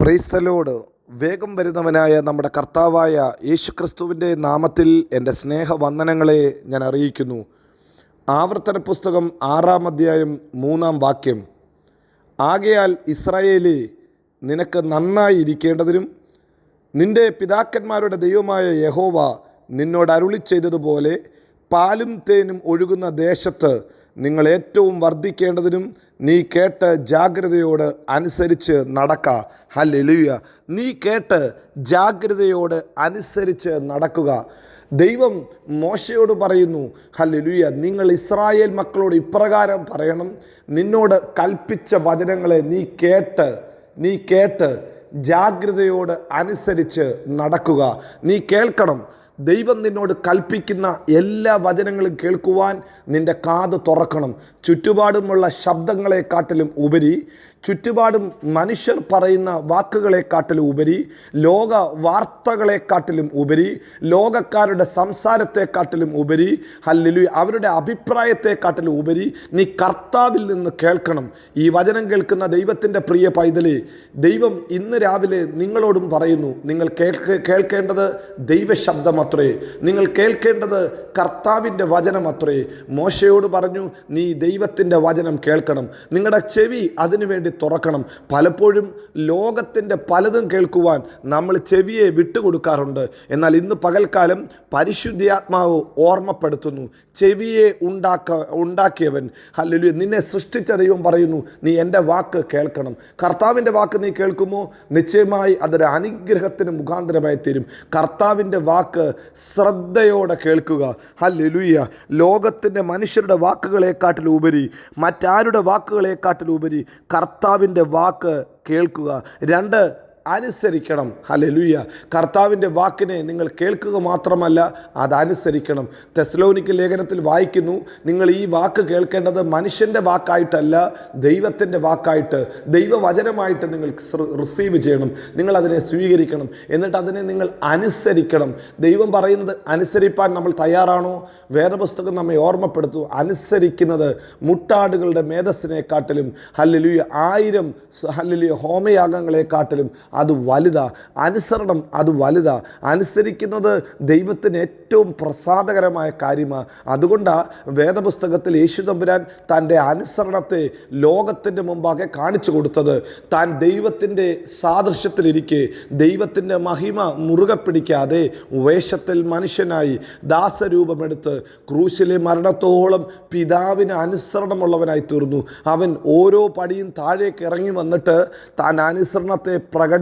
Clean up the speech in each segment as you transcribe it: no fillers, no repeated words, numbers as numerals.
Praise the Lord. വേഗം വരുന്നവനായ നമ്മുടെ കർത്താവായ യേശുക്രിസ്തുവിൻ്റെ നാമത്തിൽ എൻ്റെ സ്നേഹവന്ദനങ്ങളെ ഞാൻ അറിയിക്കുന്നു. ആവർത്തന പുസ്തകം 6-ാം അധ്യായം 3-ാം വാക്യം. ആകയാൽ ഇസ്രായേലേ, നിനക്ക് നന്നായി ഇരിക്കേണ്ടതിനും നിൻ്റെ പിതാക്കന്മാരുടെ ദൈവമായ യഹോവ നിന്നോട് അരുളി ചെയ്തതുപോലെ പാലും തേനും ഒഴുകുന്ന ദേശത്ത് നിങ്ങൾ ഏറ്റവും വർദ്ധിക്കേണ്ടതിനും നീ കേട്ട് ജാഗ്രതയോട് അനുസരിച്ച് നടക്ക. ഹല്ലേലൂയ. നീ കേട്ട് ജാഗ്രതയോട് അനുസരിച്ച് നടക്കുക. ദൈവം മോശയോട് പറയുന്നു, ഹല്ലേലൂയ, നിങ്ങൾ ഇസ്രായേൽ മക്കളോട് ഇപ്രകാരം പറയണം, നിന്നോട് കൽപ്പിച്ച വചനങ്ങളെ നീ കേട്ട് ജാഗ്രതയോട് അനുസരിച്ച് നടക്കുക. നീ കേൾക്കണം. ദൈവം നിന്നോട് കൽപ്പിക്കുന്ന എല്ലാ വചനങ്ങളും കേൾക്കുവാൻ നിൻ്റെ കാത് തുറക്കണം. ചുറ്റുപാടുമുള്ള ശബ്ദങ്ങളെക്കാട്ടിലും ഉപരി, ചുറ്റുപാടും മനുഷ്യർ പറയുന്ന വാക്കുകളെക്കാട്ടിലും ഉപരി, ലോക വാർത്തകളെക്കാട്ടിലും ഉപരി, ലോകക്കാരുടെ സംസാരത്തെക്കാട്ടിലും ഉപരി, ഹല്ലേലൂയ, അവരുടെ അഭിപ്രായത്തെക്കാട്ടിലും ഉപരി നീ കർത്താവിൽ നിന്ന് കേൾക്കണം. ഈ വചനം കേൾക്കുന്ന ദൈവത്തിൻ്റെ പ്രിയ പൈതലേ, ദൈവം ഇന്ന് രാവിലെ നിങ്ങളോടും പറയുന്നു, നിങ്ങൾ കേൾക്കേണ്ടത് ദൈവശബ്ദമത്രേ, നിങ്ങൾ കേൾക്കേണ്ടത് കർത്താവിൻ്റെ വചനമത്രേ. മോശയോട് പറഞ്ഞു, നീ ദൈവത്തിൻ്റെ വചനം കേൾക്കണം. നിങ്ങളുടെ ചെവി അതിനുവേണ്ടി തുറക്കണം. പലപ്പോഴും ലോകത്തിൻ്റെ പലതും കേൾക്കുവാൻ നമ്മൾ ചെവിയെ വിട്ടുകൊടുക്കാറുണ്ട്. എന്നാൽ ഇന്ന് പകൽക്കാലം പരിശുദ്ധാത്മാവ് ഓർമ്മപ്പെടുത്തുന്നു, ചെവിയെ ഉണ്ടാക്കിയവൻ, ഹല്ലേലൂയ, നിന്നെ സൃഷ്ടിച്ച ദൈവം പറയുന്നു, നീ എൻ്റെ വാക്ക് കേൾക്കണം. കർത്താവിൻ്റെ വാക്ക് നീ കേൾക്കുമോ, നിശ്ചയമായി അതൊരു അനുഗ്രഹത്തിന് മുഖാന്തരമായി തീരും. കർത്താവിൻ്റെ വാക്ക് ശ്രദ്ധയോടെ കേൾക്കുക. ഹല്ലേലൂയ. ലോകത്തിൻ്റെ മനുഷ്യരുടെ വാക്കുകളെക്കാട്ടിലുപരി, മറ്റാരുടെ വാക്കുകളെക്കാട്ടിലുപരി കർത്താവിൻ്റെ വാക്ക് കേൾക്കുക. 2, അനുസരിക്കണം. ഹല്ലേലൂയ. കർത്താവിൻ്റെ വാക്കിനെ നിങ്ങൾ കേൾക്കുക മാത്രമല്ല, അതനുസരിക്കണം. തെസ്സലോനിക്ക ലേഖനത്തിൽ വായിക്കുന്നു, നിങ്ങൾ ഈ വാക്ക് കേൾക്കേണ്ടത് മനുഷ്യൻ്റെ വാക്കായിട്ടല്ല, ദൈവത്തിൻ്റെ വാക്കായിട്ട്, ദൈവവചനമായിട്ട് നിങ്ങൾ റിസീവ് ചെയ്യണം. നിങ്ങൾ അതിനെ സ്വീകരിക്കണം. എന്നിട്ട് അതിനെ നിങ്ങൾ അനുസരിക്കണം. ദൈവം പറയുന്നത് അനുസരിപ്പാൻ നമ്മൾ തയ്യാറാണോ? വേദപുസ്തകം നമ്മെ ഓർമ്മപ്പെടുത്തു, അനുസരിക്കുന്നത് മുട്ടാടുകളുടെ മേധസ്സിനെക്കാട്ടിലും, ഹല്ലേലൂയ, 1000 ഹല്ലേലൂയ ഹോമയാഗങ്ങളെക്കാട്ടിലും അത് വലുതാ. അനുസരണം അത് വലുതാ. അനുസരിക്കുന്നത് ദൈവത്തിന് ഏറ്റവും പ്രസാദകരമായ കാര്യമാണ്. അതുകൊണ്ടാണ് വേദപുസ്തകത്തിൽ യേശു തമ്പുരാൻ തൻ്റെ അനുസരണത്തെ ലോകത്തിൻ്റെ മുമ്പാകെ കാണിച്ചു കൊടുത്തത്. താൻ ദൈവത്തിൻ്റെ സാദൃശ്യത്തിലിരിക്കെ, ദൈവത്തിൻ്റെ മഹിമ മുറുകെ പിടിക്കാതെ വേഷത്തിൽ മനുഷ്യനായി ദാസരൂപമെടുത്ത് ക്രൂശിലെ മരണത്തോളം പിതാവിന് അനുസരണമുള്ളവനായി തീർന്നു. അവൻ ഓരോ പടിയും താഴേക്ക് ഇറങ്ങി വന്നിട്ട് താൻ അനുസരണത്തെ പ്രകടിപ്പിച്ചു.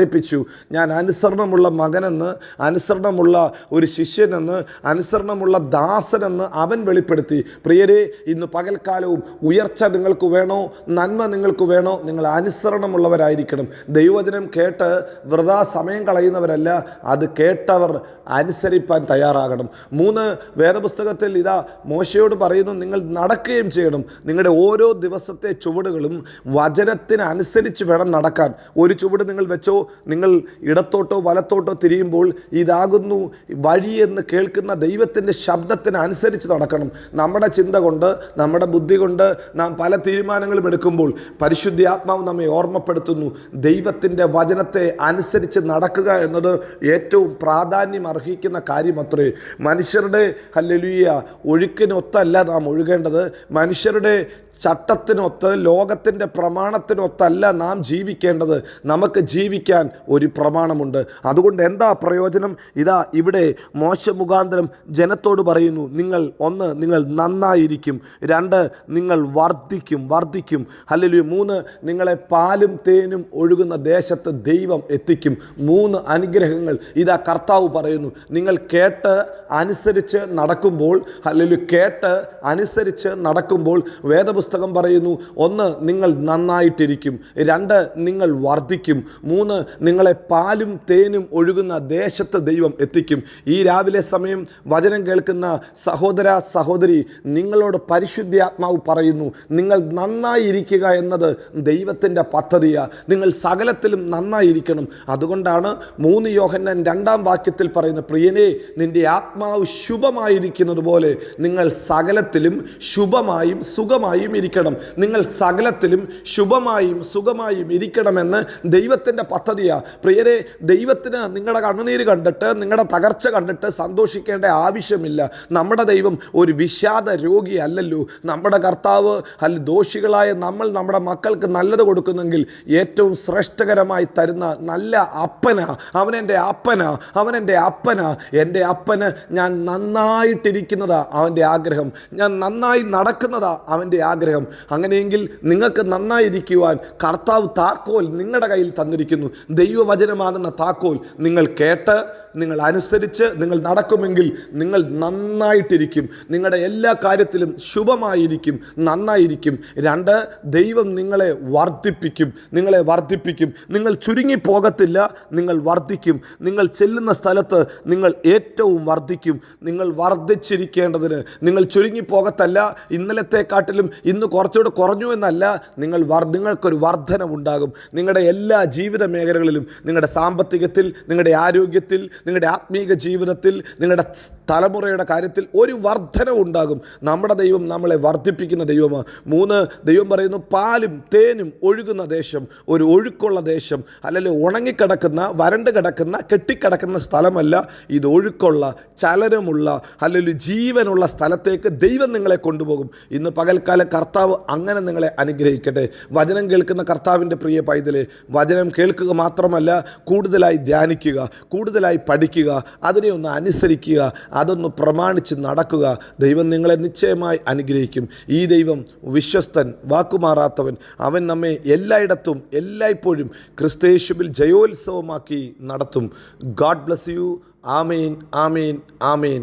ഞാൻ അനുസരണമുള്ള മകനെന്ന്, അനുസരണമുള്ള ഒരു ശിഷ്യനെന്ന്, അനുസരണമുള്ള ദാസനെന്ന് അവൻ വെളിപ്പെടുത്തി. പ്രിയരെ, ഇന്ന് പകൽക്കാലവും ഉയർച്ച നിങ്ങൾക്ക് വേണോ, നന്മ നിങ്ങൾക്ക് വേണോ, നിങ്ങൾ അനുസരണമുള്ളവരായിരിക്കണം. ദൈവവചനം കേട്ട് വൃഥാ സമയം കളയുന്നവരല്ല, അത് കേട്ടവർ അനുസരിപ്പാൻ തയ്യാറാകണം. 3, വേദപുസ്തകത്തിൽ ഇതാ മോശയോട് പറയുന്നു, നിങ്ങൾ നടക്കുകയും ചെയ്യണം. നിങ്ങളുടെ ഓരോ ദിവസത്തെ ചുവടുകളും വചനത്തിന് അനുസരിച്ച് വേണം നടക്കാൻ. ഒരു ചുവട് നിങ്ങൾ വെച്ചോ, നിങ്ങൾ ഇടത്തോട്ടോ വലത്തോട്ടോ തിരിയുമ്പോൾ ഇതാകുന്നു വഴിയെന്ന് കേൾക്കുന്ന ദൈവത്തിൻ്റെ ശബ്ദത്തിന് അനുസരിച്ച് നടക്കണം. നമ്മുടെ ചിന്ത കൊണ്ട്, നമ്മുടെ ബുദ്ധി കൊണ്ട് നാം പല തീരുമാനങ്ങളും എടുക്കുമ്പോൾ പരിശുദ്ധാത്മാവ് നമ്മെ ഓർമ്മപ്പെടുത്തുന്നു, ദൈവത്തിൻ്റെ വചനത്തെ അനുസരിച്ച് നടക്കുക എന്നത് ഏറ്റവും പ്രാധാന്യം അർഹിക്കുന്ന കാര്യമത്രേ. മനുഷ്യരുടെ ഹല്ലേലൂയ ഒഴുക്കിനൊത്തല്ല നാം ഒഴുകേണ്ടത്. മനുഷ്യരുടെ ചട്ടത്തിനൊത്ത്, ലോകത്തിൻ്റെ പ്രമാണത്തിനൊത്തല്ല നാം ജീവിക്കേണ്ടത്. നമുക്ക് ജീവിക്കാൻ ഒരു പ്രമാണമുണ്ട്. അതുകൊണ്ട് എന്താ പ്രയോജനം? ഇതാ ഇവിടെ മോശ മുഖാന്തരം ജനത്തോട് പറയുന്നു, നിങ്ങൾ 1, നിങ്ങൾ നന്നായിരിക്കും. 2, നിങ്ങൾ വർദ്ധിക്കും. ഹല്ലേലൂയ. 3, നിങ്ങളെ പാലും തേനും ഒഴുകുന്ന ദേശത്ത് ദൈവം എത്തിക്കും. 3 അനുഗ്രഹങ്ങൾ ഇതാ കർത്താവ് പറയുന്നു. നിങ്ങൾ കേട്ട് അനുസരിച്ച് നടക്കുമ്പോൾ, ഹല്ലേലൂയ, കേട്ട് അനുസരിച്ച് നടക്കുമ്പോൾ വേദപുസ്തകം പറയുന്നു, 1, നിങ്ങൾ നന്നായിട്ടിരിക്കും. 2, നിങ്ങൾ വർദ്ധിക്കും. 3, നിങ്ങളെ പാലും തേനും ഒഴുകുന്ന ദേശത്ത് ദൈവം എത്തിക്കും. ഈ രാവിലെ സമയം വചനം കേൾക്കുന്ന സഹോദര സഹോദരി, നിങ്ങളോട് പരിശുദ്ധാത്മാവ് പറയുന്നു, നിങ്ങൾ നന്നായിരിക്കുക എന്നത് ദൈവത്തിൻ്റെ പദ്ധതിയാണ്. നിങ്ങൾ സകലത്തിലും നന്നായിരിക്കണം. അതുകൊണ്ടാണ് 3 യോഹന്നാൻ 2-ാം വാക്യത്തിൽ പറയുന്ന, പ്രിയനെ, നിൻ്റെ ആത്മാവ് ശുഭമായിരിക്കുന്നത് പോലെ നിങ്ങൾ സകലത്തിലും ശുഭമായും സുഖമായും ഇരിക്കണം. നിങ്ങൾ സകലത്തിലും ശുഭമായും സുഖമായും ഇരിക്കണമെന്ന് ദൈവത്തിൻ്റെ പദ്ധതി പദ്ധതിയാണ്. പ്രിയരെ, ദൈവത്തിന് നിങ്ങളുടെ കണ്ണുനീര് കണ്ടിട്ട്, നിങ്ങളുടെ തകർച്ച കണ്ടിട്ട് സന്തോഷിക്കേണ്ട ആവശ്യമില്ല. നമ്മുടെ ദൈവം ഒരു വിഷാദ രോഗിയല്ലല്ലോ. നമ്മുടെ കർത്താവ് ദോഷികളായ നമ്മൾ നമ്മുടെ മക്കൾക്ക് നല്ലത് കൊടുക്കുന്നെങ്കിൽ ഏറ്റവും ശ്രേഷ്ഠകരമായി തരുന്ന നല്ല അപ്പനാ. അവനെൻ്റെ അപ്പനാ. എൻ്റെ അപ്പന് ഞാൻ നന്നായിട്ടിരിക്കുന്നതാ അവൻ്റെ ആഗ്രഹം, ഞാൻ നന്നായി നടക്കുന്നതാ അവൻ്റെ ആഗ്രഹം. അങ്ങനെയെങ്കിൽ നിങ്ങൾക്ക് നന്നായിരിക്കുവാൻ കർത്താവ് താക്കോൽ നിങ്ങളുടെ കയ്യിൽ തന്നിരിക്കുന്നു. ദൈവവചനമാകുന്ന താക്കോൽ നിങ്ങൾ കേട്ട്, നിങ്ങൾ അനുസരിച്ച് നിങ്ങൾ നടക്കുമെങ്കിൽ നിങ്ങൾ നന്നായിട്ടിരിക്കും. നിങ്ങളുടെ എല്ലാ കാര്യത്തിലും ശുഭമായിരിക്കും, നന്നായിരിക്കും. 2, ദൈവം നിങ്ങളെ വർദ്ധിപ്പിക്കും. നിങ്ങൾ ചുരുങ്ങിപ്പോകത്തില്ല, നിങ്ങൾ വർദ്ധിക്കും. നിങ്ങൾ ചെല്ലുന്ന സ്ഥലത്ത് നിങ്ങൾ ഏറ്റവും വർദ്ധിക്കും. നിങ്ങൾ വർദ്ധിച്ചിരിക്കേണ്ടതിന് നിങ്ങൾ ചുരുങ്ങിപ്പോകത്തല്ല. ഇന്നലത്തെക്കാട്ടിലും ഇന്ന് കുറച്ചുകൂടെ കുറഞ്ഞു എന്നല്ല, നിങ്ങൾക്കൊരു വർധനവുണ്ടാകും. നിങ്ങളുടെ എല്ലാ ജീവിത മേഖലകളിലും, നിങ്ങളുടെ സാമ്പത്തികത്തിൽ, നിങ്ങളുടെ ആരോഗ്യത്തിൽ, നിങ്ങളുടെ ആത്മീക ജീവിതത്തിൽ, നിങ്ങളുടെ തലമുറയുടെ കാര്യത്തിൽ ഒരു വർധനവുണ്ടാകും. നമ്മുടെ ദൈവം നമ്മളെ വർദ്ധിപ്പിക്കുന്ന ദൈവമാണ്. 3, ദൈവം പറയുന്നു പാലും തേനും ഒഴുകുന്ന ദേശം, ഒരു ഒഴുക്കുള്ള ദേശം. അല്ലെങ്കിൽ ഉണങ്ങിക്കിടക്കുന്ന, വരണ്ട് കിടക്കുന്ന, കെട്ടിക്കിടക്കുന്ന സ്ഥലമല്ല. ഇത് ഒഴുക്കുള്ള, ചലനമുള്ള, അല്ലെങ്കിൽ ജീവനുള്ള സ്ഥലത്തേക്ക് ദൈവം നിങ്ങളെ കൊണ്ടുപോകും. ഇന്ന് പകൽക്കാലം കർത്താവ് അങ്ങനെ നിങ്ങളെ അനുഗ്രഹിക്കട്ടെ. വചനം കേൾക്കുന്ന കർത്താവിൻ്റെ പ്രിയ പൈതലെ, വചനം കേൾക്കുക മാത്രമല്ല, കൂടുതലായി ധ്യാനിക്കുക, കൂടുതലായി പഠിക്കുക, അതിനെ ഒന്ന് അനുസരിക്കുക, അതൊന്ന് പ്രമാണിച്ച് നടക്കുക. ദൈവം നിങ്ങളെ നിശ്ചയമായി അനുഗ്രഹിക്കും. ഈ ദൈവം വിശ്വസ്തൻ, വാക്കുമാറാത്തവൻ. അവൻ നമ്മെ എല്ലായിടത്തും എല്ലായ്പ്പോഴും ക്രിസ്തയേശുവിൽ ജയോത്സവമാക്കി നടത്തും. God bless you. Amen, amen, amen.